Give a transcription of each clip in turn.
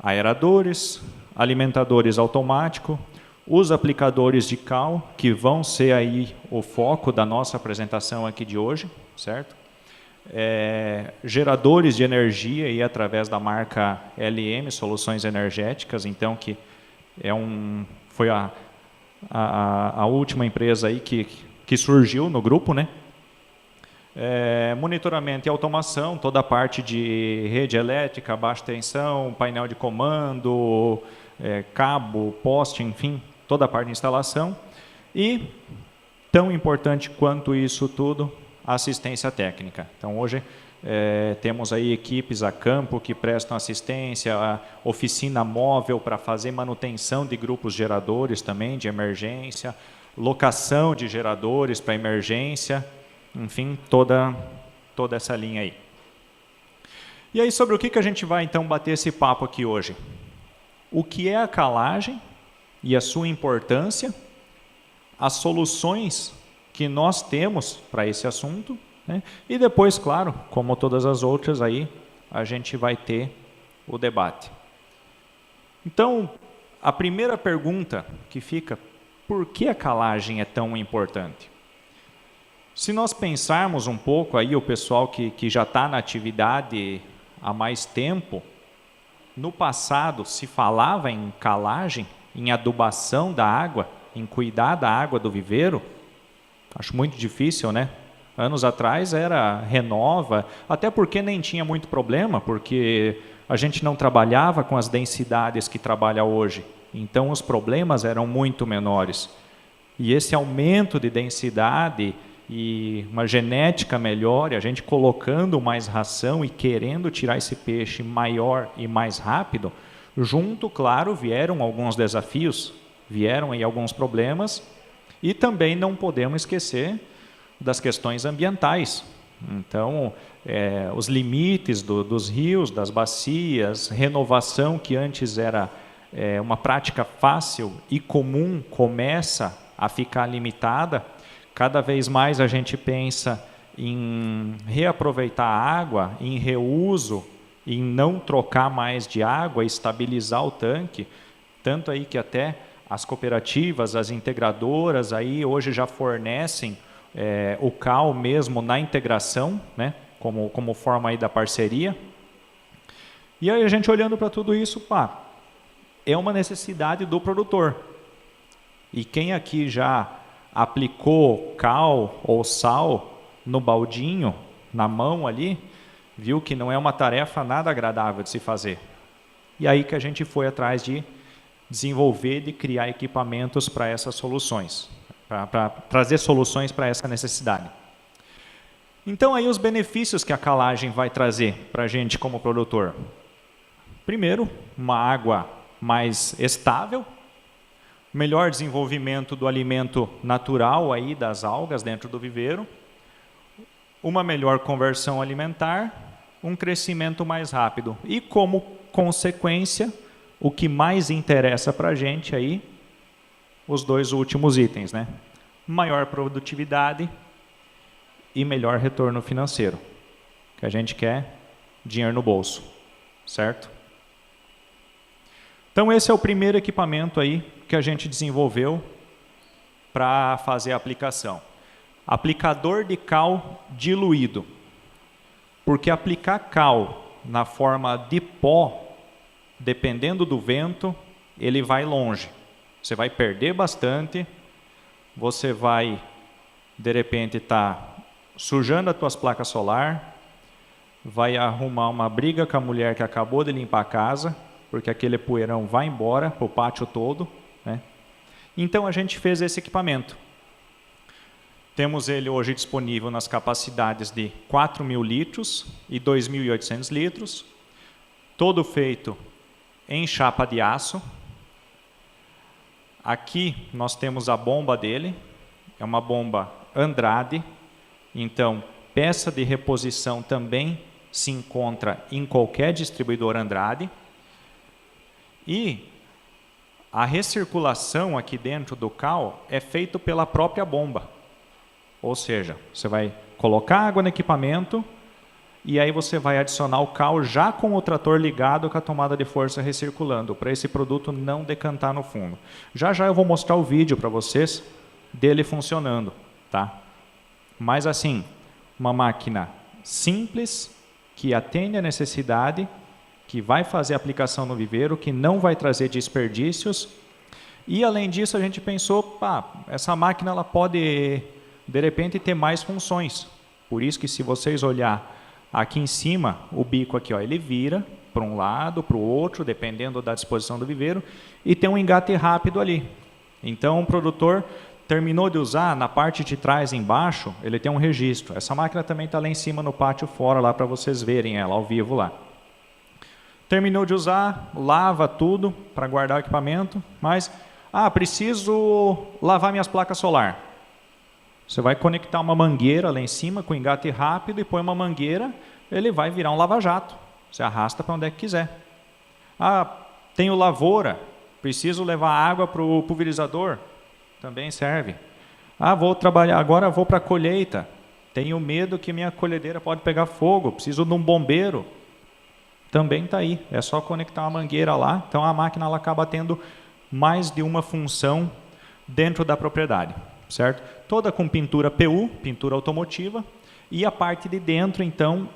aeradores, alimentadores automáticos, os aplicadores de cal, que vão ser aí o foco da nossa apresentação aqui de hoje, certo? Geradores de energia aí através da marca LM, Soluções Energéticas, então que foi a última empresa aí que surgiu no grupo, né? Monitoramento e automação, toda a parte de rede elétrica, baixa tensão, painel de comando, cabo, poste, enfim, toda a parte de instalação. E, tão importante quanto isso tudo, a assistência técnica. Então, hoje, temos aí equipes a campo que prestam assistência, a oficina móvel para fazer manutenção de grupos geradores também, de emergência, locação de geradores para emergência, enfim, toda essa linha aí. E aí, sobre o que a gente vai, então, bater esse papo aqui hoje? O que é a calagem e a sua importância, as soluções que nós temos para esse assunto, né? E depois, claro, como todas as outras, aí a gente vai ter o debate. Então, a primeira pergunta que fica, por que a calagem é tão importante? Se nós pensarmos um pouco, aí o pessoal que já está na atividade há mais tempo, no passado se falava em calagem, em adubação da água, em cuidar da água do viveiro. Acho muito difícil, né? Anos atrás era renova, até porque nem tinha muito problema, porque a gente não trabalhava com as densidades que trabalha hoje. Então os problemas eram muito menores. E esse aumento de densidade e uma genética melhor, e a gente colocando mais ração e querendo tirar esse peixe maior e mais rápido, junto, claro, vieram alguns desafios, vieram aí alguns problemas, e também não podemos esquecer das questões ambientais. Então, os limites dos rios, das bacias, renovação que antes era uma prática fácil e comum, começa a ficar limitada. Cada vez mais a gente pensa em reaproveitar a água, em reuso, em não trocar mais de água, estabilizar o tanque, tanto aí que até as cooperativas, as integradoras aí hoje já fornecem o cal mesmo na integração, né, como forma aí da parceria. E aí a gente olhando para tudo isso, é uma necessidade do produtor. E quem aqui já aplicou cal ou sal no baldinho, na mão ali, viu que não é uma tarefa nada agradável de se fazer. E aí que a gente foi atrás de desenvolver, de criar equipamentos para essas soluções, para trazer soluções para essa necessidade. Então, aí os benefícios que a calagem vai trazer para a gente como produtor. Primeiro, uma água mais estável, melhor desenvolvimento do alimento natural aí das algas dentro do viveiro, uma melhor conversão alimentar, um crescimento mais rápido. E como consequência, o que mais interessa para a gente aí, os dois últimos itens, né? Maior produtividade e melhor retorno financeiro. Que a gente quer dinheiro no bolso, certo? Então esse é o primeiro equipamento aí que a gente desenvolveu para fazer a aplicação. Aplicador de cal diluído. Porque aplicar cal na forma de pó, dependendo do vento, ele vai longe. Você vai perder bastante, você vai, de repente, estar sujando as tuas placas solar, vai arrumar uma briga com a mulher que acabou de limpar a casa, porque aquele poeirão vai embora para o pátio todo, né? Então a gente fez esse equipamento. Temos ele hoje disponível nas capacidades de 4.000 litros e 2.800 litros, todo feito em chapa de aço. Aqui nós temos a bomba dele, é uma bomba Andrade, então peça de reposição também se encontra em qualquer distribuidor Andrade. E a recirculação aqui dentro do cal é feita pela própria bomba. Ou seja, você vai colocar água no equipamento e aí você vai adicionar o cal já com o trator ligado com a tomada de força recirculando, para esse produto não decantar no fundo. Já já eu vou mostrar o vídeo para vocês dele funcionando, tá? Mas assim, uma máquina simples, que atende a necessidade, que vai fazer a aplicação no viveiro, que não vai trazer desperdícios. E além disso a gente pensou, pá, essa máquina ela pode de repente ter mais funções. Por isso que se vocês olhar aqui em cima, o bico aqui, ó, ele vira para um lado, para o outro, dependendo da disposição do viveiro, e tem um engate rápido ali. Então o produtor terminou de usar, na parte de trás embaixo, ele tem um registro. Essa máquina também está lá em cima no pátio fora, lá para vocês verem ela ao vivo lá. Terminou de usar, lava tudo para guardar o equipamento, mas, preciso lavar minhas placas solar. Você vai conectar uma mangueira lá em cima com engate rápido e põe uma mangueira, ele vai virar um lava-jato. Você arrasta para onde é que quiser. Tenho lavoura, preciso levar água para o pulverizador, também serve. Vou trabalhar, agora vou para a colheita, tenho medo que minha colhedeira pode pegar fogo, preciso de um bombeiro. Também está aí, é só conectar uma mangueira lá, então a máquina ela acaba tendo mais de uma função dentro da propriedade, certo? Toda com pintura PU, pintura automotiva, e a parte de dentro, então,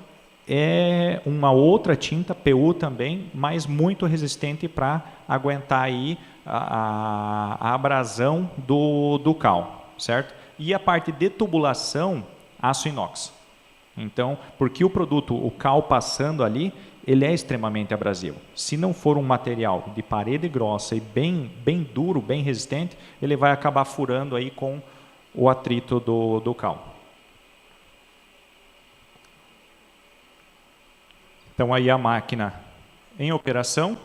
é uma outra tinta, PU também, mas muito resistente para aguentar aí a abrasão do cal, certo? E a parte de tubulação, aço inox. Então, porque o produto, o cal passando ali, ele é extremamente abrasivo. Se não for um material de parede grossa e bem duro, bem resistente, ele vai acabar furando aí com o atrito do cal. Então aí a máquina em operação,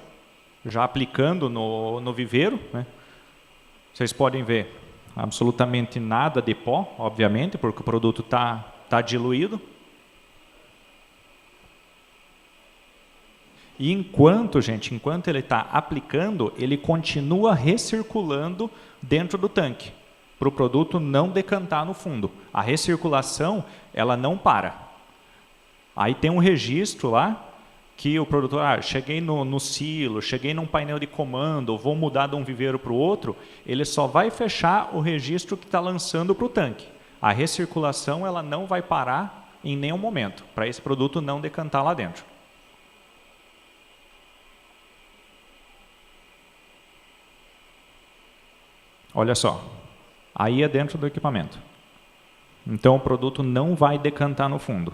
já aplicando no viveiro, né? Vocês podem ver absolutamente nada de pó, obviamente, porque o produto tá diluído. E enquanto ele está aplicando, ele continua recirculando dentro do tanque, para o produto não decantar no fundo. A recirculação, ela não para. Aí tem um registro lá, que o produtor, cheguei no silo, cheguei num painel de comando, vou mudar de um viveiro para o outro, ele só vai fechar o registro que está lançando para o tanque. A recirculação, ela não vai parar em nenhum momento, para esse produto não decantar lá dentro. Olha só, aí é dentro do equipamento. Então o produto não vai decantar no fundo.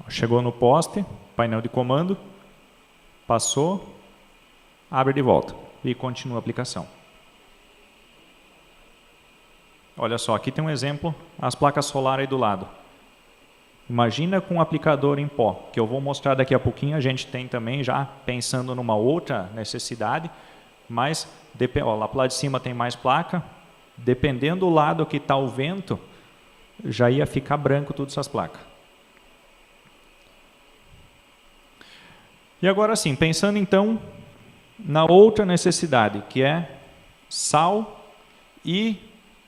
Chegou no poste, painel de comando, passou, abre de volta e continua a aplicação. Olha só, aqui tem um exemplo, as placas solares aí do lado. Imagina com um aplicador em pó, que eu vou mostrar daqui a pouquinho, a gente tem também já pensando numa outra necessidade, mas lá para lá de cima tem mais placa, dependendo do lado que está o vento, já ia ficar branco todas essas placas. E agora sim, pensando então na outra necessidade, que é sal e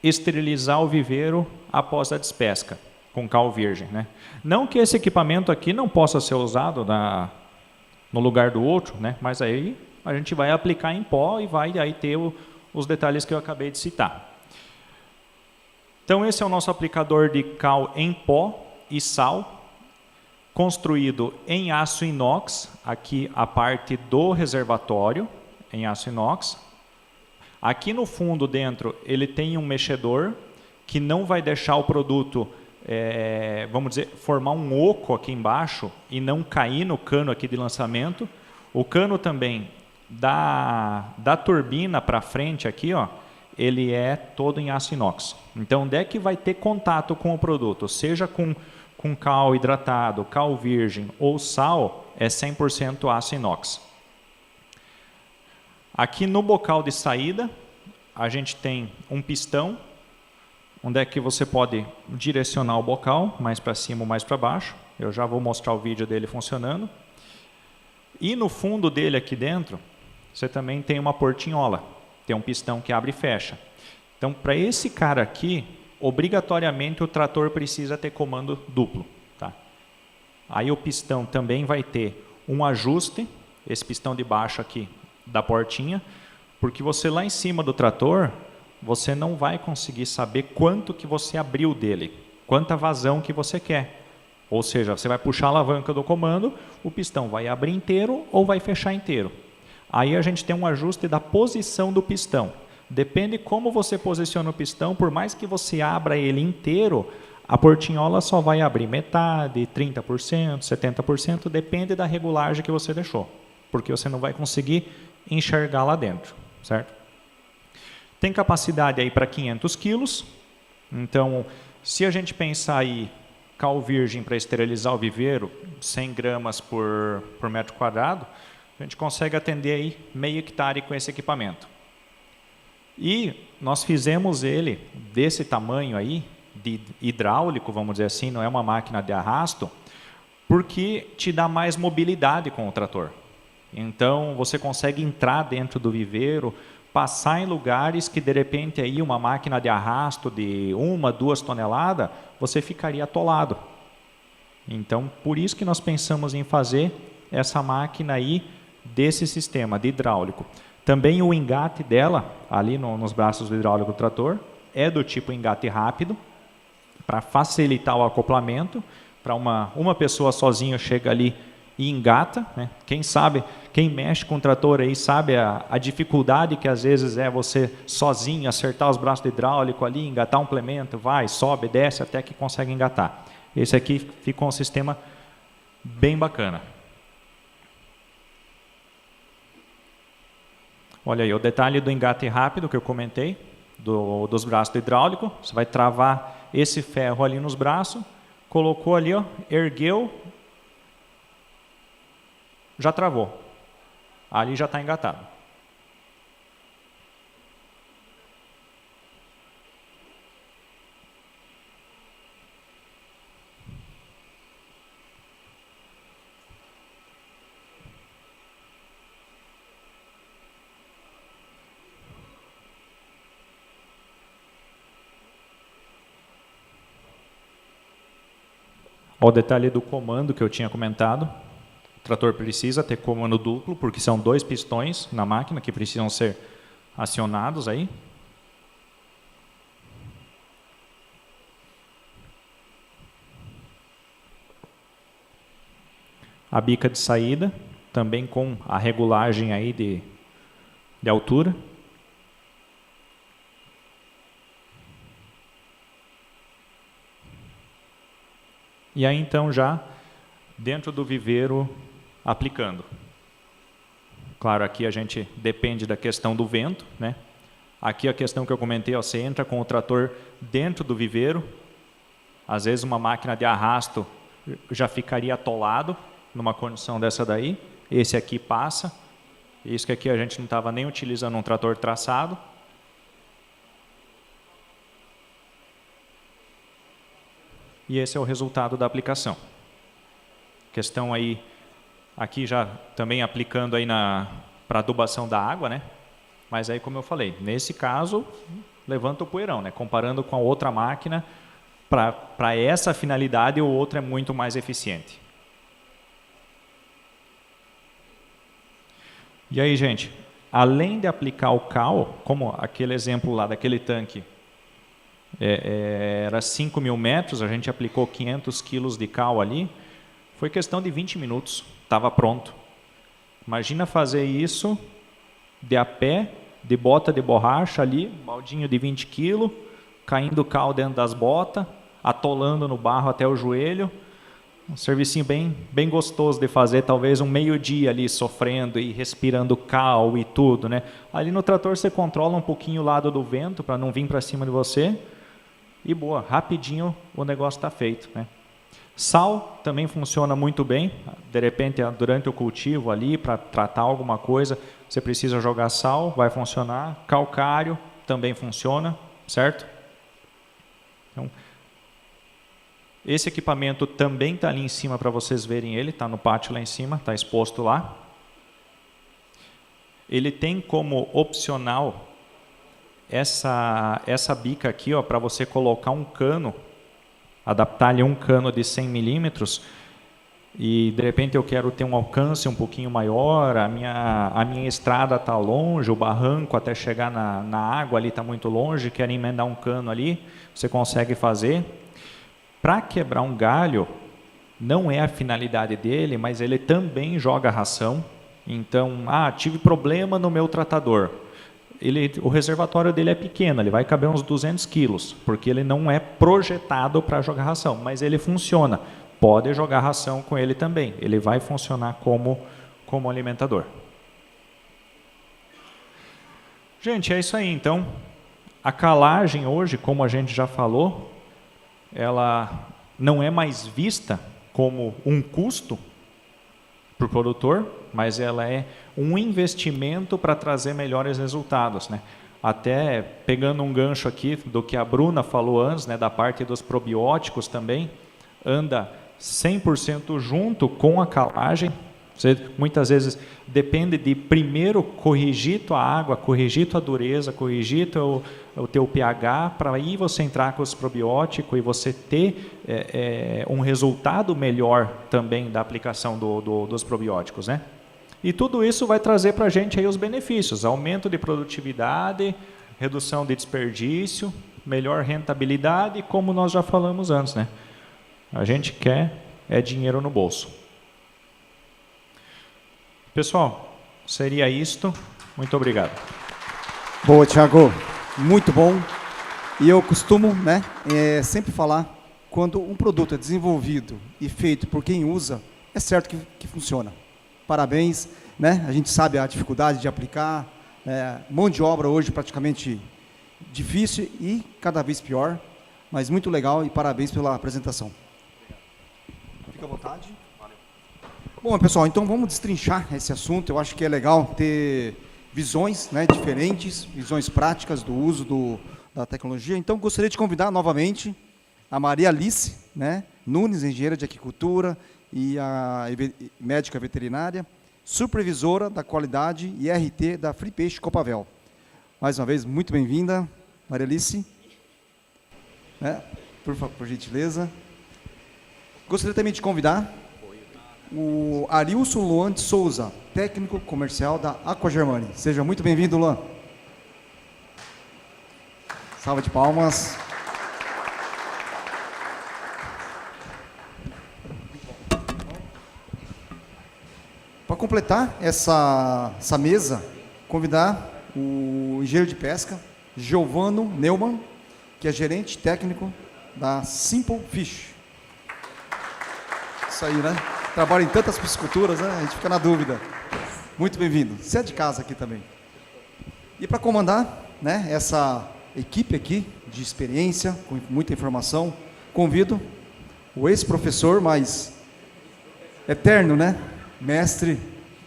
esterilizar o viveiro após a despesca, com cal virgem, né? Não que esse equipamento aqui não possa ser usado no lugar do outro, né? Mas aí a gente vai aplicar em pó e vai aí ter os detalhes que eu acabei de citar. Então esse é o nosso aplicador de cal em pó e sal, construído em aço inox, aqui a parte do reservatório, em aço inox. Aqui no fundo, dentro, ele tem um mexedor que não vai deixar o produto, vamos dizer, formar um oco aqui embaixo e não cair no cano aqui de lançamento. O cano também da turbina para frente aqui, ó, ele é todo em aço inox. Então, onde é que vai ter contato com o produto? Seja com cal hidratado, cal virgem ou sal, é 100% aço inox. Aqui no bocal de saída, a gente tem um pistão, onde é que você pode direcionar o bocal, mais para cima ou mais para baixo. Eu já vou mostrar o vídeo dele funcionando. E no fundo dele aqui dentro, você também tem uma portinhola, tem um pistão que abre e fecha. Então, para esse cara aqui, obrigatoriamente o trator precisa ter comando duplo. Tá? Aí o pistão também vai ter um ajuste, esse pistão de baixo aqui da portinha, porque você lá em cima do trator, você não vai conseguir saber quanto que você abriu dele, quanta vazão que você quer. Ou seja, você vai puxar a alavanca do comando, o pistão vai abrir inteiro ou vai fechar inteiro. Aí a gente tem um ajuste da posição do pistão. Depende como você posiciona o pistão, por mais que você abra ele inteiro, a portinhola só vai abrir metade, 30%, 70%, depende da regulagem que você deixou, porque você não vai conseguir enxergar lá dentro, certo? Tem capacidade aí para 500 quilos, então se a gente pensar aí cal virgem para esterilizar o viveiro, 100 gramas por metro quadrado, a gente consegue atender aí meio hectare com esse equipamento. E nós fizemos ele desse tamanho aí, de hidráulico, vamos dizer assim, não é uma máquina de arrasto, porque te dá mais mobilidade com o trator. Então, você consegue entrar dentro do viveiro, passar em lugares que, de repente, aí uma máquina de arrasto de 1, 2 toneladas, você ficaria atolado. Então, por isso que nós pensamos em fazer essa máquina aí desse sistema de hidráulico. Também o engate dela, ali nos braços do hidráulico do trator, é do tipo engate rápido, para facilitar o acoplamento, para uma pessoa sozinha chega ali e engata, né? Quem sabe, quem mexe com o trator aí sabe a dificuldade que às vezes é você sozinho acertar os braços do hidráulico ali, engatar um implemento, vai, sobe, desce até que consegue engatar. Esse aqui ficou um sistema bem bacana. Olha aí, o detalhe do engate rápido que eu comentei, dos braços do hidráulico, você vai travar esse ferro ali nos braços, colocou ali, ó, ergueu, já travou. Ali já está engatado. O detalhe do comando que eu tinha comentado. O trator precisa ter comando duplo, porque são 2 pistões na máquina que precisam ser acionados aí. A bica de saída, também com a regulagem aí de altura. E aí então já dentro do viveiro aplicando. Claro, aqui a gente depende da questão do vento, né? Aqui a questão que eu comentei, ó, você entra com o trator dentro do viveiro, às vezes uma máquina de arrasto já ficaria atolado numa condição dessa daí, esse aqui passa, isso que aqui a gente não estava nem utilizando um trator traçado. E esse é o resultado da aplicação. Questão aí, aqui já também aplicando aí para adubação da água, né? Mas aí, como eu falei, nesse caso, levanta o poeirão, né? Comparando com a outra máquina, para essa finalidade, o outro é muito mais eficiente. E aí, gente, além de aplicar o cal, como aquele exemplo lá daquele tanque, era 5.000 metros, a gente aplicou 500 quilos de cal ali, foi questão de 20 minutos, estava pronto. Imagina fazer isso de a pé, de bota de borracha ali, baldinho de 20 quilos, caindo cal dentro das botas, atolando no barro até o joelho. Um servicinho bem gostoso de fazer, talvez um meio-dia ali sofrendo e respirando cal e tudo, né? Ali no trator você controla um pouquinho o lado do vento para não vir para cima de você. E boa, rapidinho o negócio está feito, né? Sal também funciona muito bem. De repente, durante o cultivo ali, para tratar alguma coisa, você precisa jogar sal, vai funcionar. Calcário também funciona, certo? Então, esse equipamento também está ali em cima para vocês verem ele, está no pátio lá em cima, está exposto lá. ele tem como opcional essa bica aqui, para você colocar um cano, adaptar ali um cano de 100 milímetros, e de repente eu quero ter um alcance um pouquinho maior, a minha estrada está longe, o barranco até chegar na água ali está muito longe, quero emendar um cano ali, você consegue fazer. Para quebrar um galho, não é a finalidade dele, mas ele também joga ração. Então, tive problema no meu tratador. O reservatório dele é pequeno, ele vai caber uns 200 quilos, porque ele não é projetado para jogar ração, mas ele funciona. Pode jogar ração com ele também, ele vai funcionar como alimentador. Gente, é isso aí. Então, a calagem hoje, como a gente já falou, ela não é mais vista como um custo para o produtor, mas ela é um investimento para trazer melhores resultados, né? Até pegando um gancho aqui do que a Bruna falou antes, né, da parte dos probióticos também, anda 100% junto com a calagem. Você muitas vezes depende de primeiro corrigir tua água, corrigir tua dureza, corrigir o teu pH, para aí você entrar com os probióticos e você ter um resultado melhor também da aplicação dos probióticos, né? E tudo isso vai trazer para a gente aí os benefícios: aumento de produtividade, redução de desperdício, melhor rentabilidade, como nós já falamos antes, né? A gente quer dinheiro no bolso. Pessoal, seria isto. Muito obrigado. Boa, Thiago. Muito bom. E eu costumo, né, sempre falar, quando um produto é desenvolvido e feito por quem usa, é certo que funciona. Parabéns, né? A gente sabe a dificuldade de aplicar, mão de obra hoje praticamente difícil e cada vez pior, mas muito legal e parabéns pela apresentação. Fica à vontade. Bom, pessoal, então vamos destrinchar esse assunto. Eu acho que é legal ter visões, né, diferentes, visões práticas do uso da tecnologia. Então, gostaria de convidar novamente a Maria Alice, né, Nunes, engenheira de aquicultura e a médica veterinária, supervisora da qualidade e RT da Free Peixe Copavel. Mais uma vez, muito bem-vinda, Maria Alice. Por gentileza. Gostaria também de convidar o Arilson Luan de Souza, técnico comercial da Aquagermani. Seja muito bem-vindo, Luan. Salva de palmas. Para completar essa mesa, convidar o engenheiro de pesca, Giovano Neumann, que é gerente técnico da Simple Fish. Isso aí, né? Trabalha em tantas pisciculturas, né? A gente fica na dúvida. Muito bem-vindo. Você é de casa aqui também. E para comandar, né, essa equipe aqui de experiência, com muita informação, convido o ex-professor, mas eterno, né? Mestre,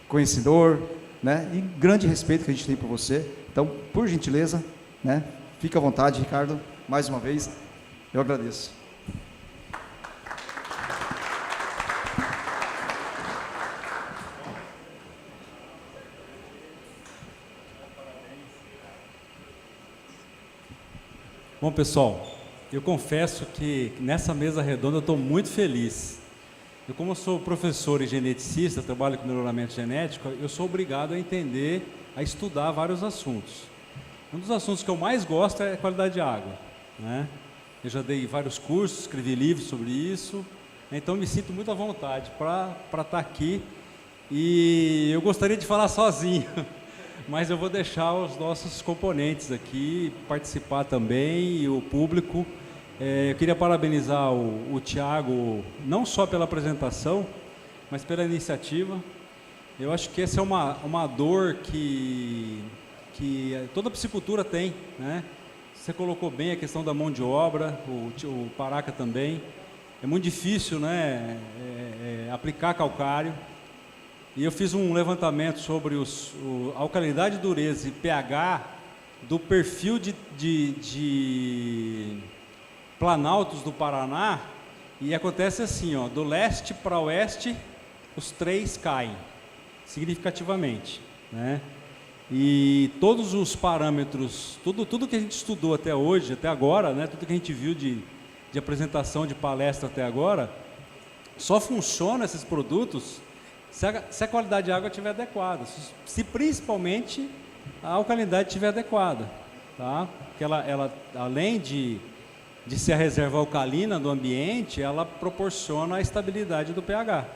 conhecedor, né? E grande respeito que a gente tem por você. Então, por gentileza, né? Fica à vontade, Ricardo. Mais uma vez, eu agradeço. Bom, pessoal, eu confesso que nessa mesa redonda eu estou muito feliz. Como eu sou professor e geneticista, trabalho com melhoramento genético, eu sou obrigado a entender, a estudar vários assuntos. Um dos assuntos que eu mais gosto é a qualidade de água, né? Eu já dei vários cursos, escrevi livros sobre isso, então me sinto muito à vontade para estar aqui. E eu gostaria de falar sozinho, mas eu vou deixar os nossos componentes aqui participar também e o público. Eu queria parabenizar o Thiago, não só pela apresentação, mas pela iniciativa. Eu acho que essa é uma dor que toda piscicultura tem, né? Você colocou bem a questão da mão de obra, o Paraca também. É muito difícil, né, aplicar calcário. E eu fiz um levantamento sobre a alcalinidade, dureza e pH do perfil de planaltos do Paraná, e acontece assim, ó, do leste para oeste, os três caem significativamente, né? E todos os parâmetros, tudo que a gente estudou até hoje, até agora, né, tudo que a gente viu de apresentação, de palestra até agora, só funciona esses produtos se a qualidade de água estiver adequada, se principalmente a alcalinidade estiver adequada. Tá? Porque ela além de ser a reserva alcalina do ambiente, ela proporciona a estabilidade do pH.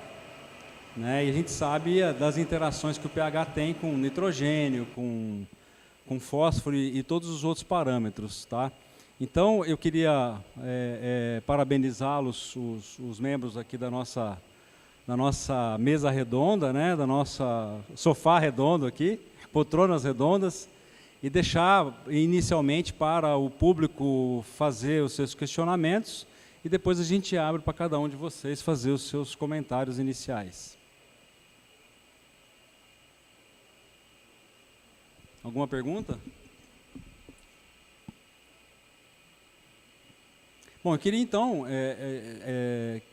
Né? E a gente sabe das interações que o pH tem com nitrogênio, com fósforo e todos os outros parâmetros. Tá? Então, eu queria parabenizá-los, os membros aqui da nossa mesa redonda, né? Da nossa sofá redondo aqui, poltronas redondas, e deixar inicialmente para o público fazer os seus questionamentos e depois a gente abre para cada um de vocês fazer os seus comentários iniciais. Alguma pergunta? Bom, eu queria então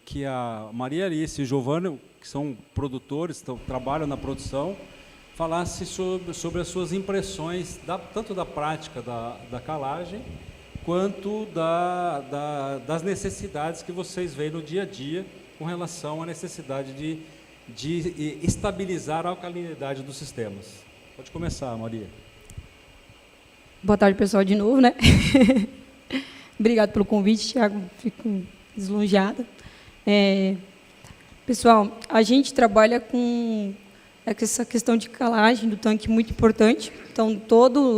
que a Maria Alice e o Giovanni, que são produtores, trabalham na produção, falasse sobre as suas impressões, tanto da prática da calagem, quanto das necessidades que vocês veem no dia a dia com relação à necessidade de estabilizar a alcalinidade dos sistemas. Pode começar, Maria. Boa tarde, pessoal, de novo, né? Obrigado pelo convite, Thiago, fico lisonjeada. Pessoal, a gente trabalha com essa questão de calagem do tanque muito importante. Então,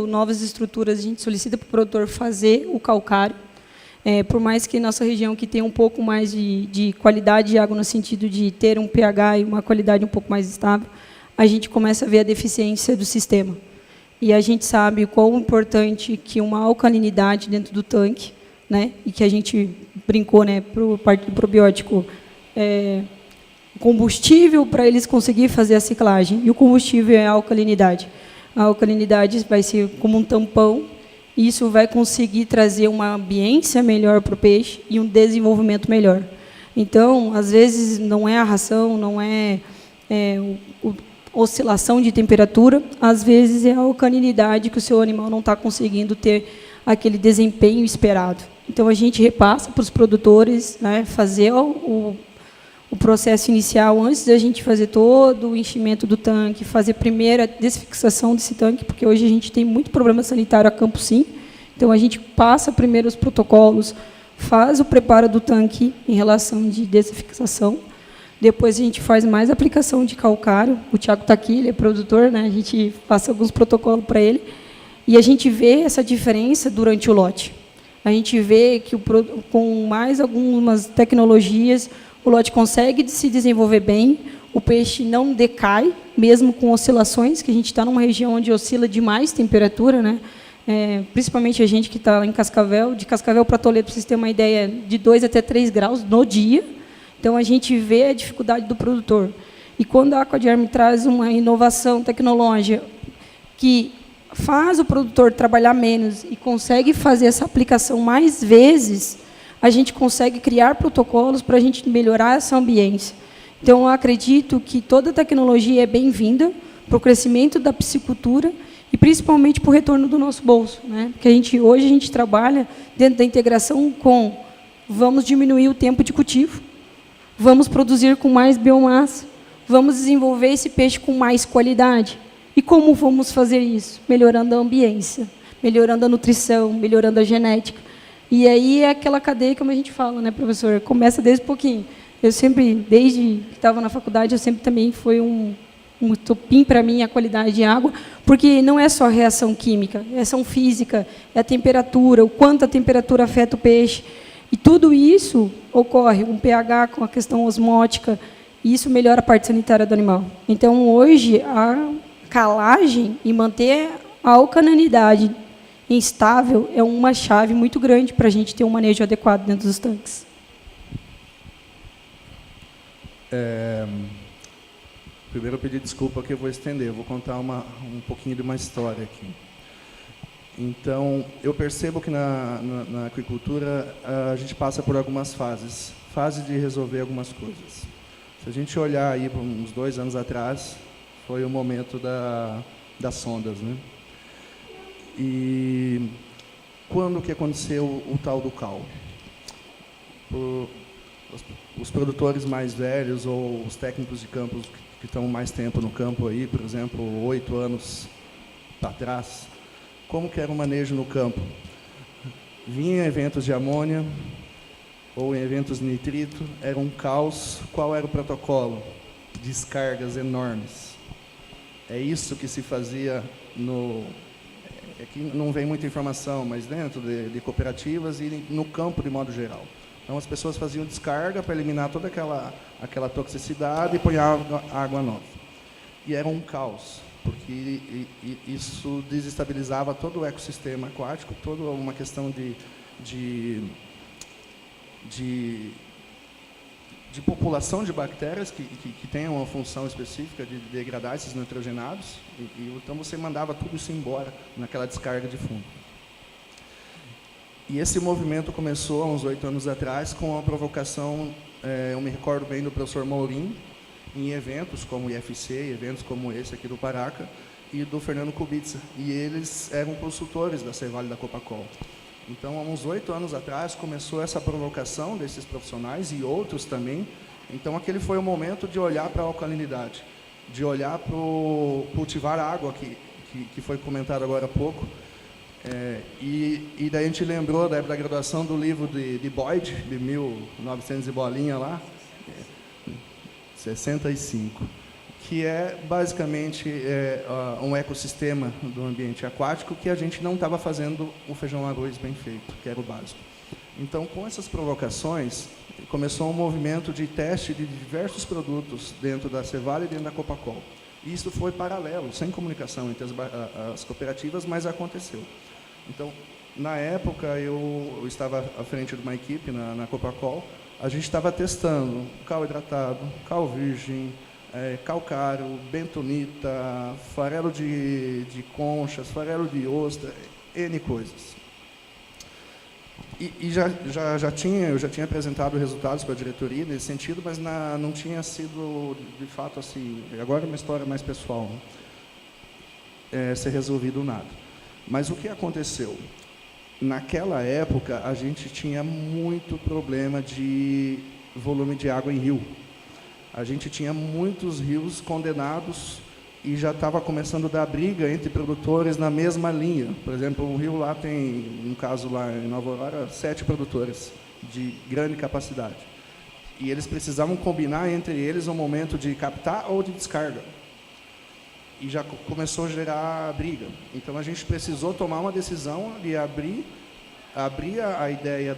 novas estruturas a gente solicita para o produtor fazer o calcário. Por mais que nossa região que tenha um pouco mais de qualidade de água, no sentido de ter um pH e uma qualidade um pouco mais estável, a gente começa a ver a deficiência do sistema. E a gente sabe o quão importante que uma alcalinidade dentro do tanque, né, e que a gente brincou, né, por parte do probiótico, combustível para eles conseguirem fazer a ciclagem. E o combustível é a alcalinidade. A alcalinidade vai ser como um tampão, e isso vai conseguir trazer uma ambiência melhor para o peixe e um desenvolvimento melhor. Então, às vezes, não é a ração, não é oscilação de temperatura, às vezes é a alcalinidade que o seu animal não está conseguindo ter aquele desempenho esperado. Então, a gente repassa para os produtores, né, fazer o processo inicial, antes da gente fazer todo o enchimento do tanque, fazer primeiro a desfixação desse tanque, porque hoje a gente tem muito problema sanitário a campo, sim. Então, a gente passa primeiro os protocolos, faz o preparo do tanque em relação de desfixação. Depois, a gente faz mais aplicação de calcário. O Thiago está aqui, ele é produtor, né? A gente passa alguns protocolos para ele. E a gente vê essa diferença durante o lote. A gente vê que com mais algumas tecnologias, o lote consegue se desenvolver bem, o peixe não decai, mesmo com oscilações, que a gente está numa região onde oscila demais temperatura, né? Principalmente a gente que está em Cascavel, de Cascavel para Toledo, para vocês terem uma ideia, de 2 até 3 graus no dia. Então, a gente vê a dificuldade do produtor. E quando a Aquaderm traz uma inovação tecnológica que faz o produtor trabalhar menos e consegue fazer essa aplicação mais vezes, a gente consegue criar protocolos para a gente melhorar essa ambiência. Então, eu acredito que toda tecnologia é bem-vinda para o crescimento da piscicultura e principalmente para o retorno do nosso bolso, né? Porque hoje a gente trabalha dentro da integração com vamos diminuir o tempo de cultivo, vamos produzir com mais biomassa, vamos desenvolver esse peixe com mais qualidade. E como vamos fazer isso? Melhorando a ambiência, melhorando a nutrição, melhorando a genética. E aí é aquela cadeia, como a gente fala, né, professor? Começa desde pouquinho. Eu sempre, desde que estava na faculdade, eu sempre também foi um topim para mim a qualidade de água, porque não é só reação química, é ação física, é a temperatura, o quanto a temperatura afeta o peixe. E tudo isso ocorre, um pH com a questão osmótica, e isso melhora a parte sanitária do animal. Então, hoje, a calagem e manter a alcalinidade instável é uma chave muito grande para a gente ter um manejo adequado dentro dos tanques. Primeiro, eu pedi desculpa que eu vou estender, eu vou contar um pouquinho de uma história aqui. Então, eu percebo que na aquicultura a gente passa por algumas fases. Fase de resolver algumas coisas. Se a gente olhar aí para uns 2 anos atrás, foi o momento das sondas, né? E quando que aconteceu o tal do cal? Os produtores mais velhos ou os técnicos de campo que estão mais tempo no campo aí, por exemplo, 8 anos para trás, como que era o manejo no campo? Vinha em eventos de amônia ou em eventos de nitrito, era um caos. Qual era o protocolo? Descargas enormes. É isso que se fazia no... Aqui não vem muita informação, mas dentro de cooperativas e no campo de modo geral. Então as pessoas faziam descarga para eliminar toda aquela toxicidade e pôr água nova. E era um caos, porque isso desestabilizava todo o ecossistema aquático, toda uma questão de população de bactérias que tem uma função específica de degradar esses nitrogenados, então você mandava tudo isso embora naquela descarga de fundo. E esse movimento começou há uns 8 anos atrás com a provocação, eu me recordo bem do professor Mourim, em eventos como o IFC, eventos como esse aqui do Paraca, e do Fernando Kubica. E eles eram consultores da Cevale da Copacol. Então, há uns 8 anos atrás, começou essa provocação desses profissionais e outros também. Então, aquele foi o momento de olhar para a alcalinidade, de olhar para o cultivar a água, que foi comentado agora há pouco. E daí a gente lembrou da época da graduação do livro de Boyd, de 1900 e bolinha lá, 65, que é basicamente um ecossistema do ambiente aquático que a gente não estava fazendo o feijão arroz bem feito, que era o básico. Então, com essas provocações, começou um movimento de teste de diversos produtos dentro da Cevale e dentro da Copacol. E isso foi paralelo, sem comunicação entre as cooperativas, mas aconteceu. Então, na época, eu estava à frente de uma equipe na Copacol. A gente estava testando cal hidratado, cal virgem, calcário, bentonita, farelo de conchas, farelo de ostra, N coisas. E eu já tinha apresentado resultados para a diretoria nesse sentido, mas não tinha sido, de fato, assim, agora é uma história mais pessoal, né? Ser resolvido nada. Mas o que aconteceu? Naquela época, a gente tinha muito problema de volume de água em rio. A gente tinha muitos rios condenados e já estava começando a dar briga entre produtores na mesma linha. Por exemplo, um rio lá tem, no caso lá em Nova Aurora, 7 produtores de grande capacidade. E eles precisavam combinar entre eles um momento de captar ou de descarga. E já começou a gerar briga. Então, a gente precisou tomar uma decisão de abrir a ideia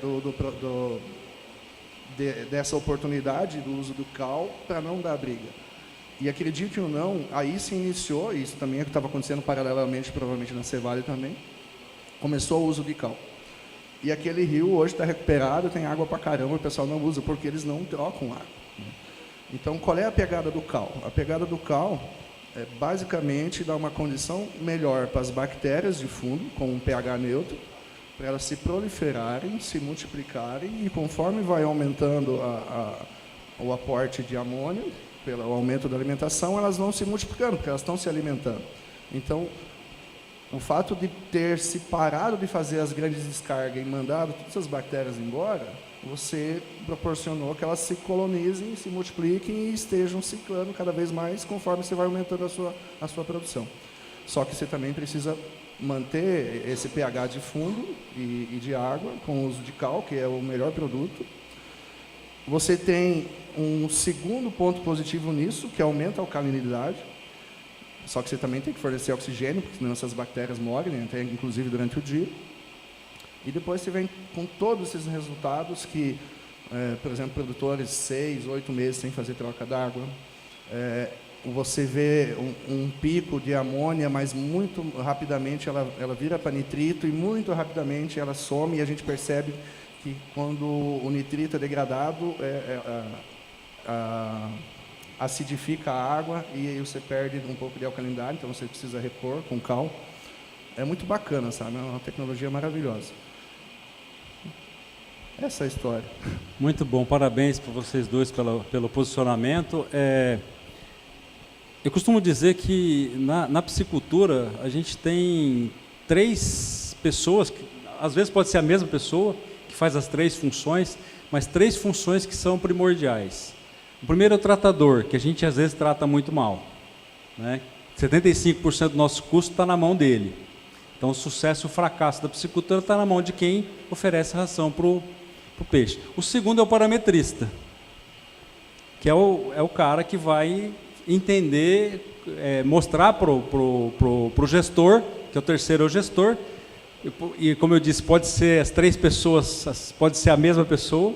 dessa oportunidade do uso do cal para não dar briga. E acredite ou não, aí se iniciou, e isso também é o que estava acontecendo paralelamente, provavelmente na Cevale também, começou o uso de cal. E aquele rio hoje está recuperado, tem água para caramba, o pessoal não usa, porque eles não trocam água. Então, qual é a pegada do cal? A pegada do cal é basicamente dar uma condição melhor para as bactérias de fundo, com um pH neutro, para elas se proliferarem, se multiplicarem, e conforme vai aumentando o aporte de amônio, pelo aumento da alimentação, elas vão se multiplicando, porque elas estão se alimentando. Então, o fato de ter se parado de fazer as grandes descargas e mandado todas as bactérias embora, você proporcionou que elas se colonizem, se multipliquem e estejam ciclando cada vez mais conforme você vai aumentando a sua produção. Só que você também precisa manter esse pH de fundo e de água com o uso de cal, que é o melhor produto. Você tem um segundo ponto positivo nisso, que aumenta a alcalinidade, só que você também tem que fornecer oxigênio, porque senão essas bactérias morrem, né, até inclusive durante o dia. E depois você vem com todos esses resultados que, por exemplo, produtores 6, 8 meses sem fazer troca d'água, você vê um pico de amônia, mas muito rapidamente ela vira para nitrito e muito rapidamente ela some, e a gente percebe que quando o nitrito é degradado, acidifica a água e aí você perde um pouco de alcalinidade, então você precisa repor com cal. É muito bacana, sabe? É uma tecnologia maravilhosa. Essa é a história. Muito bom, parabéns para vocês dois pelo posicionamento. Eu costumo dizer que na piscicultura a gente tem 3 pessoas, que, às vezes pode ser a mesma pessoa, que faz as 3 funções, mas 3 funções que são primordiais. O primeiro é o tratador, que a gente às vezes trata muito mal, né? 75% do nosso custo está na mão dele. Então o sucesso e o fracasso da piscicultura está na mão de quem oferece ração para o peixe. O segundo é o parametrista, que é o cara que vai entender, mostrar para o gestor, que é o terceiro é o gestor, e como eu disse, pode ser as 3 pessoas, pode ser a mesma pessoa,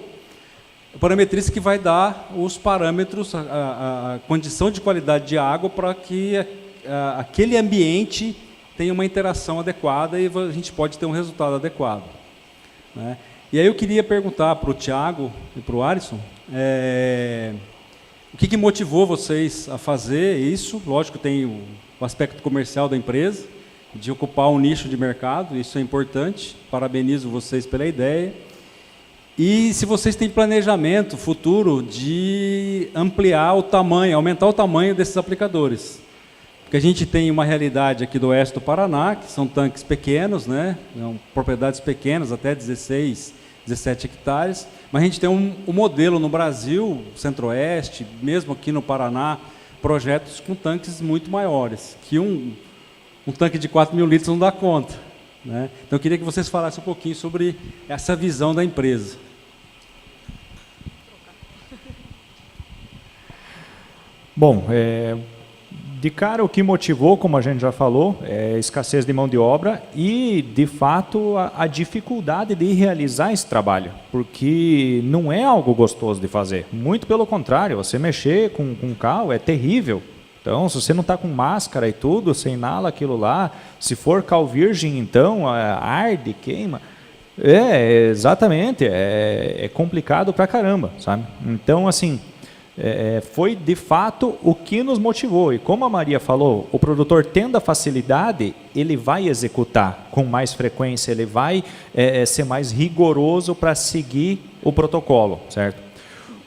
o parametrista que vai dar os parâmetros, a condição de qualidade de água para que aquele ambiente tenha uma interação adequada e a gente pode ter um resultado adequado, né? E aí eu queria perguntar para o Thiago e para o Alisson, o que motivou vocês a fazer isso? Lógico, tem o aspecto comercial da empresa, de ocupar um nicho de mercado, isso é importante, parabenizo vocês pela ideia. E se vocês têm planejamento futuro de ampliar o tamanho, aumentar o tamanho desses aplicadores. Porque a gente tem uma realidade aqui do oeste do Paraná, que são tanques pequenos, né? Propriedades pequenas, até 16, 17 hectares, mas a gente tem um modelo no Brasil, centro-oeste, mesmo aqui no Paraná, projetos com tanques muito maiores, que um tanque de 4.000 litros não dá conta, né? Então eu queria que vocês falassem um pouquinho sobre essa visão da empresa. Bom, de cara o que motivou, como a gente já falou, é a escassez de mão de obra e, de fato, a dificuldade de realizar esse trabalho, porque não é algo gostoso de fazer, muito pelo contrário, você mexer com cal é terrível. Então, se você não está com máscara e tudo, você inala aquilo lá, se for cal virgem, então, arde, queima. Exatamente, é complicado pra caramba, sabe? Então, assim, foi de fato o que nos motivou. E como a Maria falou, o produtor tendo a facilidade, ele vai executar com mais frequência, ele vai ser mais rigoroso para seguir o protocolo, certo?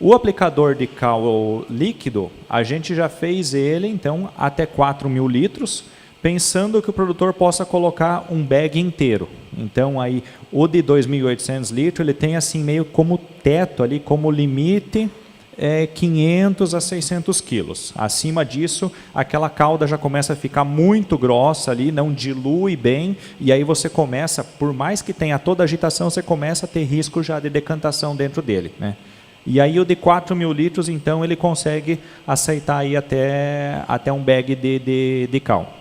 O aplicador de cal líquido, a gente já fez ele, então, até 4.000 litros, pensando que o produtor possa colocar um bag inteiro. Então, aí, o de 2.800 litros, ele tem assim meio como teto ali, como limite, 500 a 600 quilos. Acima disso, aquela calda já começa a ficar muito grossa ali, não dilui bem, e aí você começa, por mais que tenha toda a agitação, você começa a ter risco já de decantação dentro dele, né? E aí o de 4.000 litros, então, ele consegue aceitar aí até um bag de cal.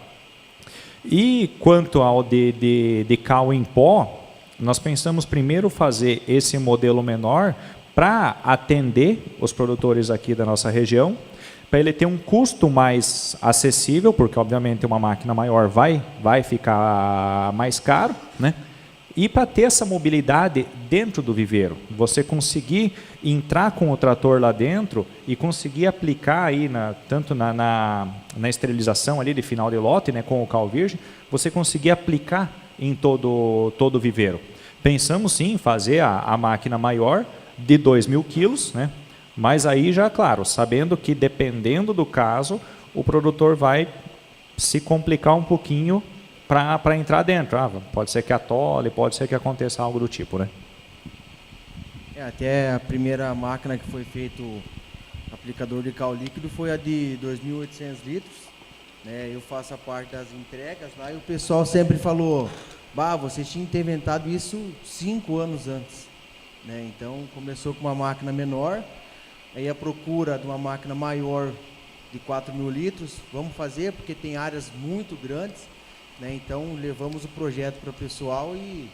E quanto ao de cal em pó, nós pensamos primeiro fazer esse modelo menor para atender os produtores aqui da nossa região, para ele ter um custo mais acessível, porque obviamente uma máquina maior vai ficar mais caro, né? E para ter essa mobilidade dentro do viveiro, você conseguir entrar com o trator lá dentro e conseguir aplicar aí tanto na esterilização ali de final de lote, né, com o cal virgem, você conseguir aplicar em todo o viveiro. Pensamos sim em fazer a máquina maior de 2.000 quilos, né? Mas aí já, claro, sabendo que dependendo do caso, o produtor vai se complicar um pouquinho para entrar dentro. Pode ser que atole, pode ser que aconteça algo do tipo, né? Até a primeira máquina que foi feito aplicador de cal líquido foi a de 2.800 litros, né? Eu faço a parte das entregas lá e o pessoal sempre falou, vocês tinham que ter inventado isso 5 anos antes, né? Então começou com uma máquina menor, aí a procura de uma máquina maior de 4.000 litros, vamos fazer porque tem áreas muito grandes, né? Então levamos o projeto para o pessoal e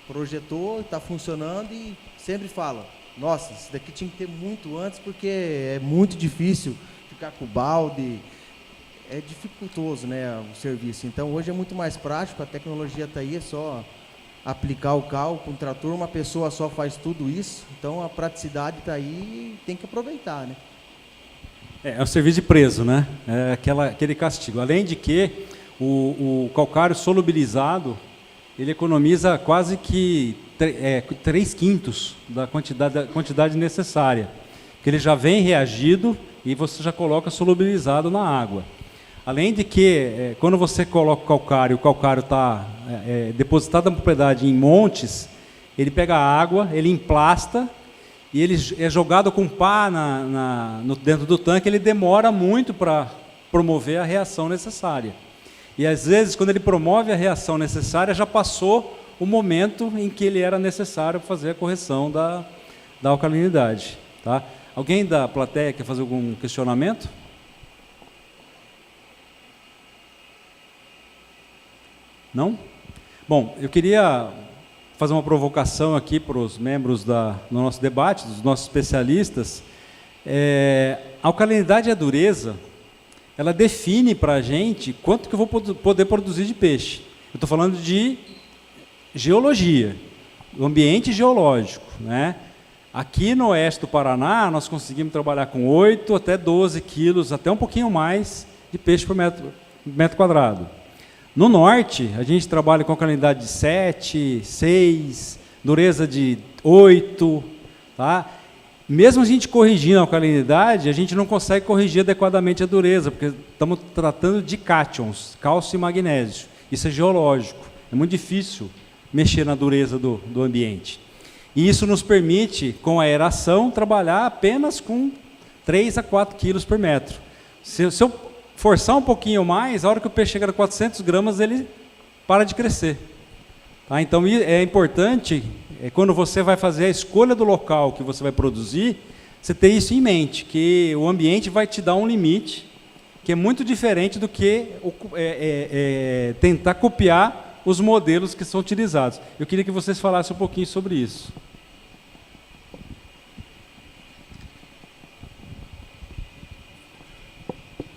projetou, está funcionando e sempre fala, nossa, isso daqui tinha que ter muito antes porque é muito difícil ficar com o balde, é dificultoso, né, o serviço. Então hoje é muito mais prático, a tecnologia está aí, é só aplicar o cal com o trator, uma pessoa só faz tudo isso, então a praticidade está aí e tem que aproveitar, né? É um serviço de preso, né? É aquele castigo. Além de que o calcário solubilizado, ele economiza quase que 3/5 da quantidade necessária. Porque ele já vem reagido e você já coloca solubilizado na água. Além de que, quando você coloca o calcário está depositado na propriedade em montes, ele pega a água, ele emplasta, e ele é jogado com pá dentro do tanque, ele demora muito para promover a reação necessária. E às vezes, quando ele promove a reação necessária, já passou o momento em que ele era necessário fazer a correção da alcalinidade. Tá? Alguém da plateia quer fazer algum questionamento? Não? Bom, eu queria fazer uma provocação aqui para os membros no nosso debate, dos nossos especialistas. A alcalinidade e a dureza, ela define para a gente quanto que eu vou poder produzir de peixe. Eu estou falando de geologia, do ambiente geológico, né? Aqui no oeste do Paraná, nós conseguimos trabalhar com 8 até 12 quilos, até um pouquinho mais, de peixe por metro quadrado. No norte, a gente trabalha com alcalinidade de 7, 6, dureza de 8. Tá? Mesmo a gente corrigindo a alcalinidade, a gente não consegue corrigir adequadamente a dureza, porque estamos tratando de cátions, cálcio e magnésio. Isso é geológico, é muito difícil mexer na dureza do ambiente. E isso nos permite, com a aeração, trabalhar apenas com 3 a 4 quilos por metro. Se eu forçar um pouquinho mais, a hora que o peixe chegar a 400 gramas, ele para de crescer. Tá? Então, é importante, quando você vai fazer a escolha do local que você vai produzir, você ter isso em mente, que o ambiente vai te dar um limite, que é muito diferente do que tentar copiar os modelos que são utilizados. Eu queria que vocês falassem um pouquinho sobre isso.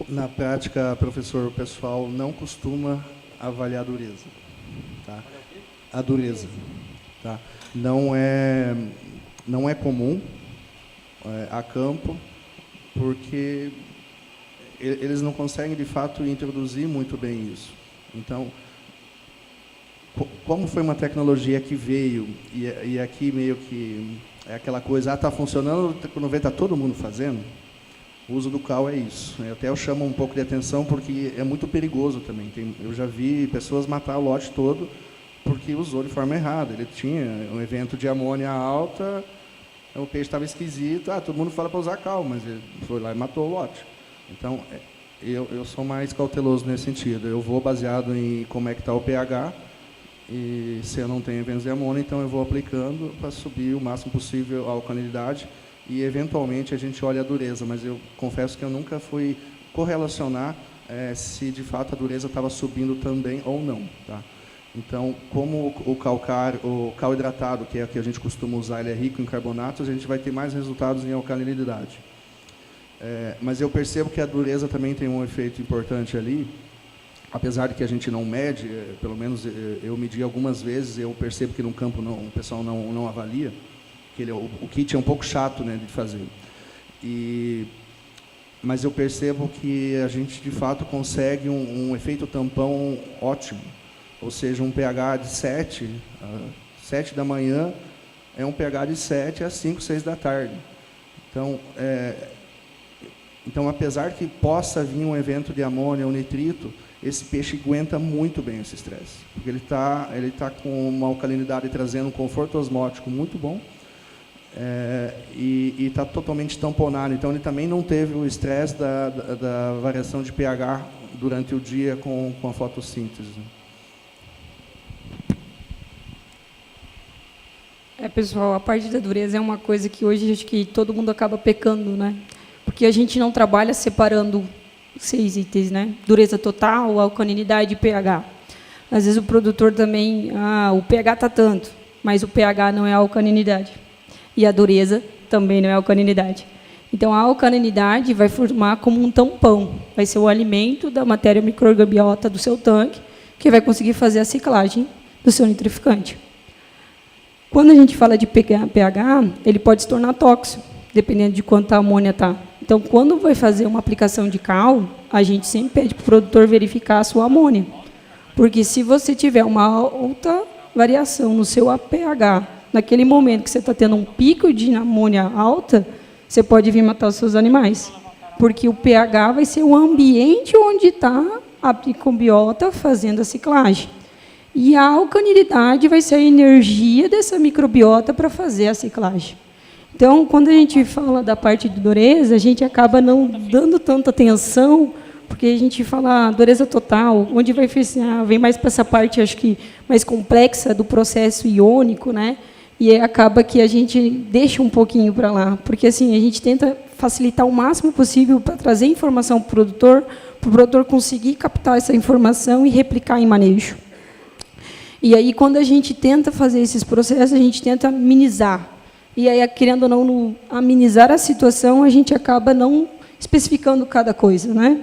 Na prática, professor, o pessoal não costuma avaliar a dureza. Tá? A dureza. Tá? Não é comum a campo, porque eles não conseguem, de fato, introduzir muito bem isso. Então, como foi uma tecnologia que veio, e aqui meio que é aquela coisa, está funcionando, quando vê está todo mundo fazendo, o uso do cal é isso. Até eu chamo um pouco de atenção, porque é muito perigoso também. Eu já vi pessoas matar o lote todo porque usou de forma errada. Ele tinha um evento de amônia alta, o peixe estava esquisito, todo mundo fala para usar cal, mas ele foi lá e matou o lote. Então, eu sou mais cauteloso nesse sentido. Eu vou baseado em como é que está o pH, e se eu não tenho eventos de amônia, então eu vou aplicando para subir o máximo possível a alcalinidade, e eventualmente a gente olha a dureza, mas eu confesso que eu nunca fui correlacionar se de fato a dureza estava subindo também ou não. Tá? Então, como o cal hidratado, que é o que a gente costuma usar, ele é rico em carbonatos, a gente vai ter mais resultados em alcalinidade. Mas eu percebo que a dureza também tem um efeito importante ali, apesar de que a gente não mede, pelo menos eu medi algumas vezes, eu percebo que no campo o pessoal não avalia, que o kit é um pouco chato, né, de fazer. Mas eu percebo que a gente, de fato, consegue um efeito tampão ótimo. Ou seja, um pH de 7, 7 da manhã, é um pH de 7 às 5, 6 da tarde. Então, apesar que possa vir um evento de amônia ou nitrito, esse peixe aguenta muito bem esse estresse. Porque ele tá com uma alcalinidade trazendo um conforto osmótico muito bom, e está totalmente tamponado. Então, ele também não teve o estresse da variação de pH durante o dia com a fotossíntese. Pessoal, a parte da dureza é uma coisa que hoje acho que todo mundo acaba pecando, né? Porque a gente não trabalha separando 6 itens, né? Dureza total, alcalinidade e pH. Às vezes o produtor também, o pH está tanto, mas o pH não é a alcalinidade. E a dureza também não é a alcalinidade. Então, a alcalinidade vai formar como um tampão. Vai ser o alimento da matéria microbiota do seu tanque, que vai conseguir fazer a ciclagem do seu nitrificante. Quando a gente fala de pH, ele pode se tornar tóxico, dependendo de quanto a amônia está. Então, quando vai fazer uma aplicação de cal, a gente sempre pede para o produtor verificar a sua amônia. Porque se você tiver uma alta variação no seu pH, naquele momento que você está tendo um pico de amônia alta, você pode vir matar os seus animais. porque o pH vai ser o ambiente onde está a microbiota fazendo a ciclagem. E a alcalinidade vai ser a energia dessa microbiota para fazer a ciclagem. Então, quando a gente fala da parte de dureza, a gente acaba não dando tanta atenção, porque a gente fala dureza total, onde vai vem mais para essa parte, acho que mais complexa do processo iônico, né? E acaba que a gente deixa um pouquinho para lá, porque assim a gente tenta facilitar o máximo possível para trazer informação para o produtor conseguir captar essa informação e replicar em manejo. E aí, quando a gente tenta fazer esses processos, a gente tenta minimizar. E aí, querendo ou não, no amenizar a situação, a gente acaba não especificando cada coisa, né?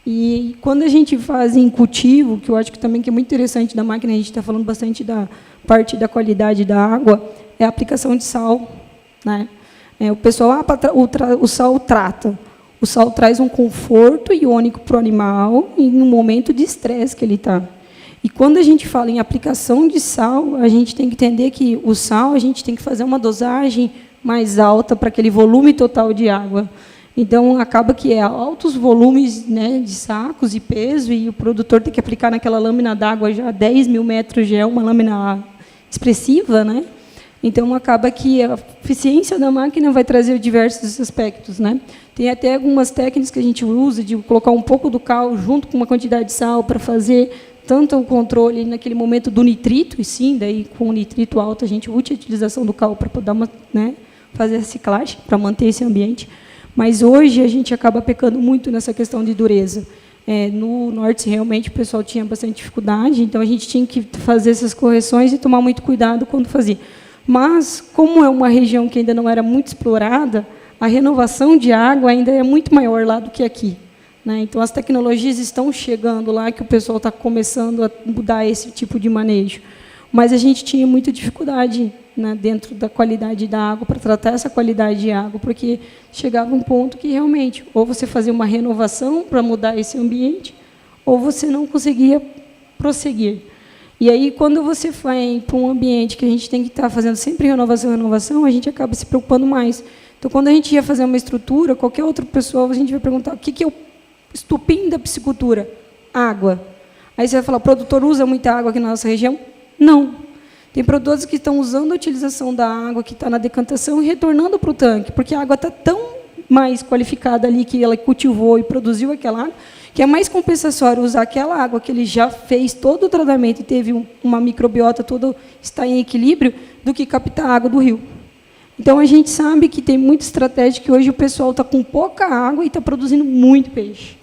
E quando a gente faz em cultivo, que eu acho que também que é muito interessante da máquina, a gente está falando bastante da parte da qualidade da água, é a aplicação de sal, né? O pessoal, o sal trata. O sal traz um conforto iônico para o animal em um momento de estresse que ele está. E quando a gente fala em aplicação de sal, a gente tem que entender que o sal, a gente tem que fazer uma dosagem mais alta para aquele volume total de água. Então, acaba que é altos volumes, né, de sacos e peso, e o produtor tem que aplicar naquela lâmina d'água já 10 mil metros, já é uma lâmina expressiva, né? Então, acaba que a eficiência da máquina vai trazer diversos aspectos, né? Tem até algumas técnicas que a gente usa de colocar um pouco do cal junto com uma quantidade de sal para fazer tanto o controle naquele momento do nitrito, e sim, daí com o nitrito alto a gente usa a utilização do cal para poder fazer a reciclagem, para manter esse ambiente. Mas hoje a gente acaba pecando muito nessa questão de dureza. No norte, realmente, o pessoal tinha bastante dificuldade, então a gente tinha que fazer essas correções e tomar muito cuidado quando fazia. Mas, como é uma região que ainda não era muito explorada, a renovação de água ainda é muito maior lá do que aqui, né? Então, as tecnologias estão chegando lá, que o pessoal está começando a mudar esse tipo de manejo. Mas a gente tinha muita dificuldade, né, dentro da qualidade da água, para tratar essa qualidade de água, porque chegava um ponto que, realmente, ou você fazia uma renovação para mudar esse ambiente, ou você não conseguia prosseguir. E aí, quando você vai para um ambiente que a gente tem que estar fazendo sempre renovação, a gente acaba se preocupando mais. Então, quando a gente ia fazer uma estrutura, qualquer outro pessoal, a gente vai perguntar, o que é o estupim da piscicultura? Água. Aí você vai falar, o produtor usa muita água aqui na nossa região? Não. Tem produtores que estão usando a utilização da água que está na decantação e retornando para o tanque, porque a água está tão mais qualificada ali, que ela cultivou e produziu aquela água, que é mais compensatório usar aquela água que ele já fez todo o tratamento e teve uma microbiota toda está em equilíbrio, do que captar a água do rio. Então, a gente sabe que tem muita estratégia que hoje o pessoal está com pouca água e está produzindo muito peixe.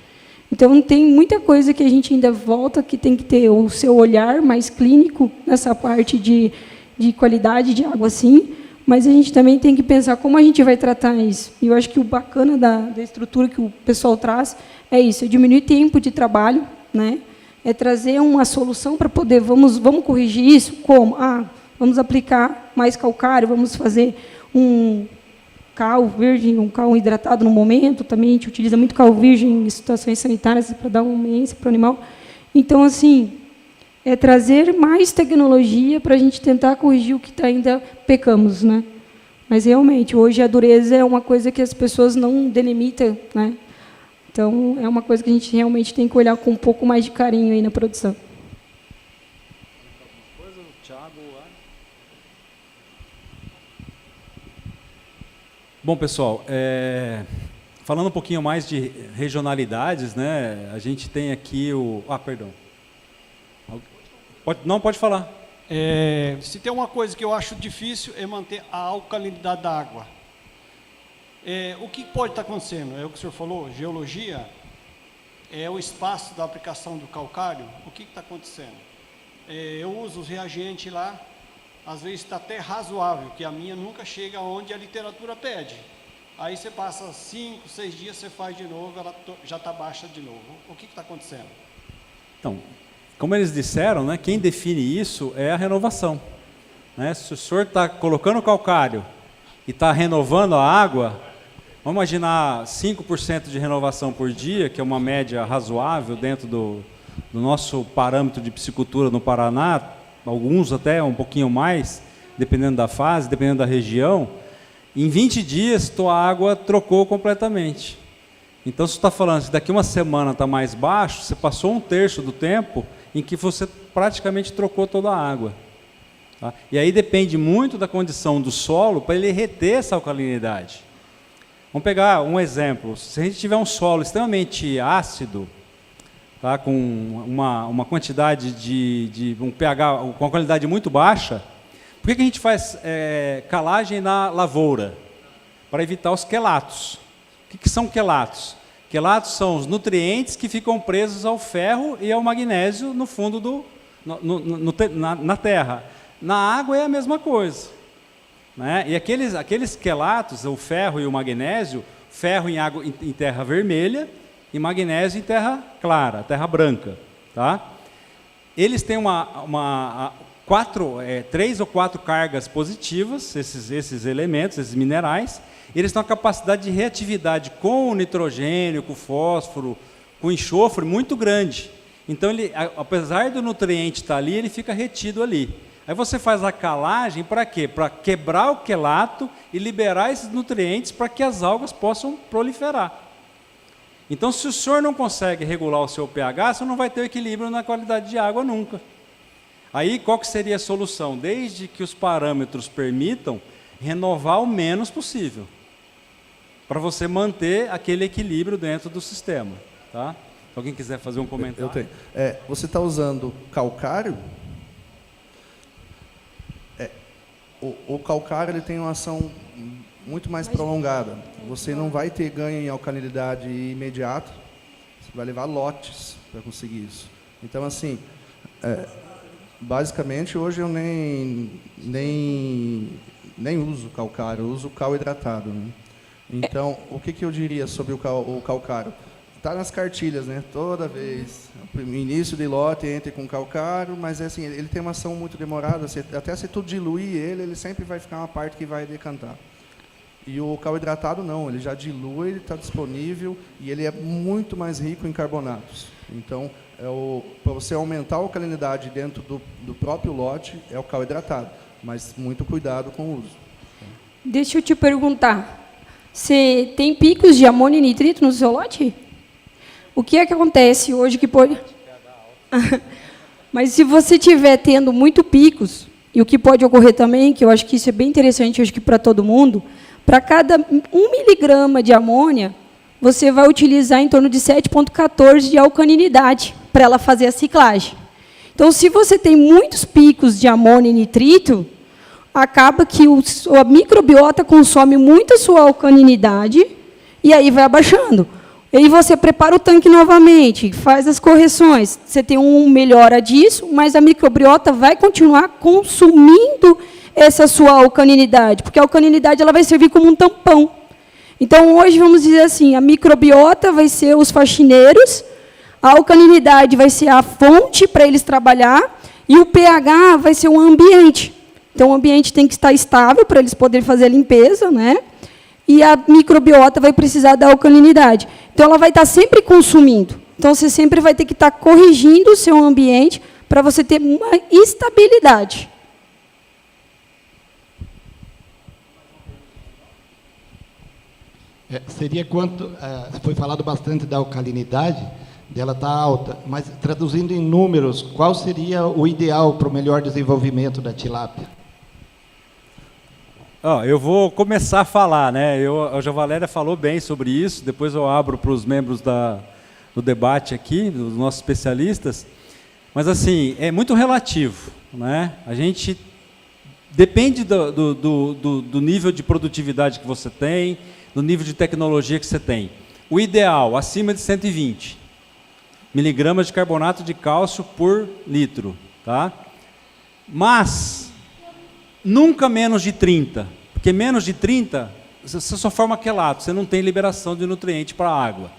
Então, tem muita coisa que a gente ainda volta, que tem que ter o seu olhar mais clínico nessa parte de qualidade de água, sim, mas a gente também tem que pensar como a gente vai tratar isso. E eu acho que o bacana da estrutura que o pessoal traz é isso, é diminuir tempo de trabalho, né? É trazer uma solução para poder, vamos corrigir isso? Como? Vamos aplicar mais calcário, vamos fazer um cal virgem, um cal hidratado no momento, também a gente utiliza muito cal virgem em situações sanitárias para dar uma ambiência para o animal. Então, assim, é trazer mais tecnologia para a gente tentar corrigir o que ainda pecamos, né? Mas, realmente, hoje a dureza é uma coisa que as pessoas não delimitam, né? Então, é uma coisa que a gente realmente tem que olhar com um pouco mais de carinho aí na produção. Bom, pessoal, falando um pouquinho mais de regionalidades, né? A gente tem aqui o... perdão. Pode falar. Se tem uma coisa que eu acho difícil é manter a alcalinidade da água. O que pode estar acontecendo? É o que o senhor falou, geologia, é o espaço da aplicação do calcário. O que está acontecendo? Eu uso os reagentes lá, às vezes está até razoável, que a minha nunca chega onde a literatura pede. Aí você passa 5, 6 dias, você faz de novo, ela já está baixa de novo. O que está acontecendo? Então, como eles disseram, né, quem define isso é a renovação, né? Se o senhor está colocando calcário e está renovando a água, vamos imaginar 5% de renovação por dia, que é uma média razoável dentro do nosso parâmetro de piscicultura no Paraná, alguns até um pouquinho mais, dependendo da fase, dependendo da região. Em 20 dias, tua água trocou completamente. Então, se você está falando que daqui uma semana está mais baixo, você passou 1/3 do tempo em que você praticamente trocou toda a água. Tá? E aí depende muito da condição do solo para ele reter essa alcalinidade. Vamos pegar um exemplo. Se a gente tiver um solo extremamente ácido, tá, com uma quantidade de um pH com uma qualidade muito baixa, por que a gente faz calagem na lavoura? Para evitar os quelatos. O que são quelatos? Quelatos são os nutrientes que ficam presos ao ferro e ao magnésio no fundo na terra. Na água é a mesma coisa. Né? E aqueles quelatos, o ferro e o magnésio, ferro em terra vermelha e magnésio em terra clara, terra branca. Tá? Eles têm 3 ou 4 cargas positivas, esses elementos, esses minerais. Eles têm uma capacidade de reatividade com o nitrogênio, com o fósforo, com o enxofre muito grande. Então, apesar do nutriente estar ali, ele fica retido ali. Aí você faz a calagem para quê? Para quebrar o quelato e liberar esses nutrientes para que as algas possam proliferar. Então, se o senhor não consegue regular o seu pH, você não vai ter equilíbrio na qualidade de água nunca. Aí, qual que seria a solução? Desde que os parâmetros permitam, renovar o menos possível, para você manter aquele equilíbrio dentro do sistema. Tá? Se alguém quiser fazer um comentário. Eu tenho. Você está usando calcário? O calcário ele tem uma ação muito mais prolongada. Você não vai ter ganho em alcalinidade imediato. Você vai levar lotes para conseguir isso. Então, assim, basicamente, hoje eu nem uso calcário, eu uso cal hidratado. Né? Então, o que eu diria sobre o calcário? Está nas cartilhas, né? Toda vez, no início de lote, entre com calcário, mas assim, ele tem uma ação muito demorada, até se tu diluir ele sempre vai ficar uma parte que vai decantar. E o cal hidratado não, ele já dilui, ele está disponível e ele é muito mais rico em carbonatos. Então, para você aumentar a alcalinidade dentro do próprio lote, é o cal hidratado, mas muito cuidado com o uso. Deixa eu te perguntar, você tem picos de amônio e nitrito no seu lote? O que é que acontece hoje que pode... Mas se você estiver tendo muito picos, e o que pode ocorrer também, que eu acho que isso é bem interessante hoje para todo mundo, para cada 1 miligrama de amônia, você vai utilizar em torno de 7,14 de alcalinidade para ela fazer a ciclagem. Então, se você tem muitos picos de amônia e nitrito, acaba que a microbiota consome muito a sua alcalinidade e aí vai abaixando. E aí você prepara o tanque novamente, faz as correções, você tem melhora disso, mas a microbiota vai continuar consumindo essa sua alcalinidade, porque a alcalinidade ela vai servir como um tampão. Então, hoje, vamos dizer assim, a microbiota vai ser os faxineiros, a alcalinidade vai ser a fonte para eles trabalhar, e o pH vai ser o ambiente. Então, o ambiente tem que estar estável para eles poderem fazer a limpeza, né? E a microbiota vai precisar da alcalinidade. Então, ela vai estar sempre consumindo. Então, você sempre vai ter que estar corrigindo o seu ambiente para você ter uma estabilidade. Seria quanto... foi falado bastante da alcalinidade, dela está alta, mas traduzindo em números, qual seria o ideal para o melhor desenvolvimento da tilápia? Eu vou começar a falar, né? A Valéria falou bem sobre isso, depois eu abro para os membros do debate aqui, dos nossos especialistas, mas assim, é muito relativo, né? A gente depende do nível de produtividade que você tem, do nível de tecnologia que você tem. O ideal, acima de 120 miligramas de carbonato de cálcio por litro, tá? Mas nunca menos de 30, porque menos de 30, você só forma quelato, você não tem liberação de nutriente para a água.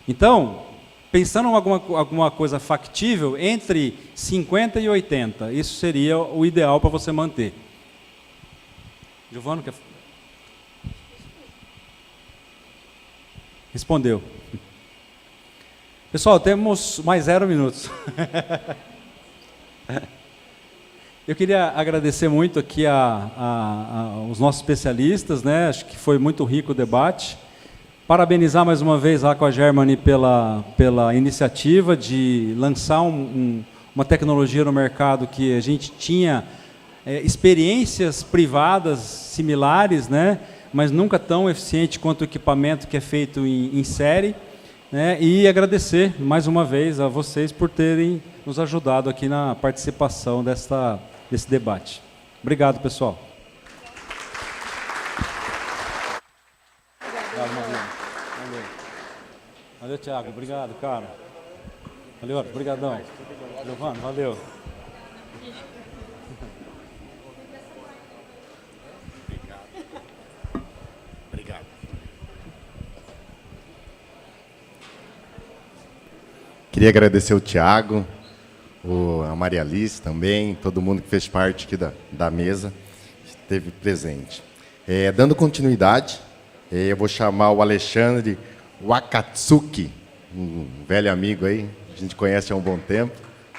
Então, pensando em alguma coisa factível, entre 50 e 80, isso seria o ideal para você manter. Giovano, quer... Respondeu. Pessoal, temos mais 0 minutos. Eu queria agradecer muito aqui aos nossos especialistas, né? Acho que foi muito rico o debate. parabenizar mais uma vez a Aquagermany pela iniciativa de lançar uma tecnologia no mercado que a gente tinha experiências privadas similares, né, mas nunca tão eficiente quanto o equipamento que é feito em série, né, e agradecer mais uma vez a vocês por terem nos ajudado aqui na participação desse debate. Obrigado, pessoal. Valeu, Thiago. Obrigado, cara. Valeu, obrigadão. Giovana, valeu. Obrigado. Queria agradecer o Thiago, a Maria Alice também, todo mundo que fez parte aqui da mesa, esteve presente. Dando continuidade, eu vou chamar o Alexandre Wakatsuki, um velho amigo aí, a gente conhece há um bom tempo.